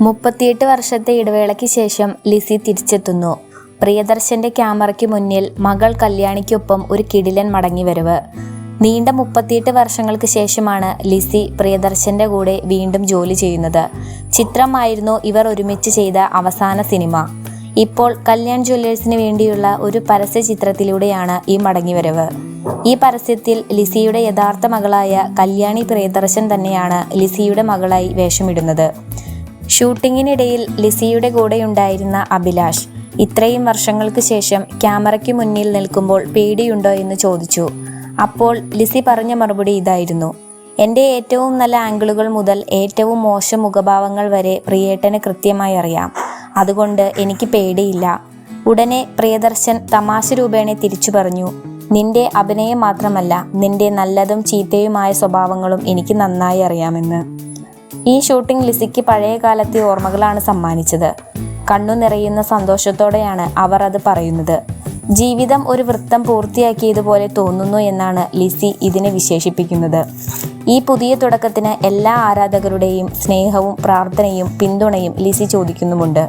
38 വർഷത്തെ ഇടവേളയ്ക്ക് ശേഷം ലിസി തിരിച്ചെത്തുന്നു. പ്രിയദർശന്റെ ക്യാമറയ്ക്ക് മുന്നിൽ മകൾ കല്യാണിക്കൊപ്പം ഒരു കിടിലൻ മടങ്ങിവരവ്. നീണ്ട 38 വർഷങ്ങൾക്ക് ശേഷമാണ് ലിസി പ്രിയദർശന്റെ കൂടെ വീണ്ടും ജോലി ചെയ്യുന്നത്. ചിത്രമായിരുന്നു ഇവർ ഒരുമിച്ച് ചെയ്ത അവസാന സിനിമ. ഇപ്പോൾ കല്യാൺ ജ്വല്ലേഴ്സിന് വേണ്ടിയുള്ള ഒരു പരസ്യ ചിത്രത്തിലൂടെയാണ് ഈ മടങ്ങിവരവ്. ഈ പരസ്യത്തിൽ ലിസിയുടെ യഥാർത്ഥ മകളായ കല്യാണി പ്രിയദർശൻ തന്നെയാണ് ലിസിയുടെ മകളായി വേഷമിടുന്നത്. ഷൂട്ടിങ്ങിനിടയിൽ ലിസിയുടെ കൂടെയുണ്ടായിരുന്ന അഭിലാഷ് ഇത്രയും വർഷങ്ങൾക്ക് ശേഷം ക്യാമറയ്ക്ക് മുന്നിൽ നിൽക്കുമ്പോൾ പേടിയുണ്ടോ എന്ന് ചോദിച്ചു. അപ്പോൾ ലിസി പറഞ്ഞ മറുപടി ഇതായിരുന്നു: എൻ്റെ ഏറ്റവും നല്ല ആംഗിളുകൾ മുതൽ ഏറ്റവും മോശം മുഖഭാവങ്ങൾ വരെ പ്രിയേട്ടന് കൃത്യമായി അറിയാം. അതുകൊണ്ട് എനിക്ക് പേടിയില്ല. ഉടനെ പ്രിയദർശൻ തമാശ രൂപേണ തിരിച്ചു പറഞ്ഞു: നിന്റെ അഭിനയം മാത്രമല്ല, നിന്റെ നല്ലതും ചീത്തയുമായ സ്വഭാവങ്ങളും എനിക്ക് നന്നായി അറിയാമെന്ന്. ഈ ഷൂട്ടിംഗ് ലിസിക്ക് പഴയ കാലത്തെ ഓർമ്മകളാണ് സമ്മാനിച്ചത്. കണ്ണു നിറയുന്ന സന്തോഷത്തോടെയാണ് അവർ അത് പറയുന്നത്. ജീവിതം ഒരു വൃത്തം പൂർത്തിയാക്കിയതുപോലെ തോന്നുന്നു എന്നാണ് ലിസി ഇതിനെ വിശേഷിപ്പിക്കുന്നത്. ഈ പുതിയ തുടക്കത്തിന് എല്ലാ ആരാധകരുടെയും സ്നേഹവും പ്രാർത്ഥനയും പിന്തുണയും ലിസി ചോദിക്കുന്നുമുണ്ട്.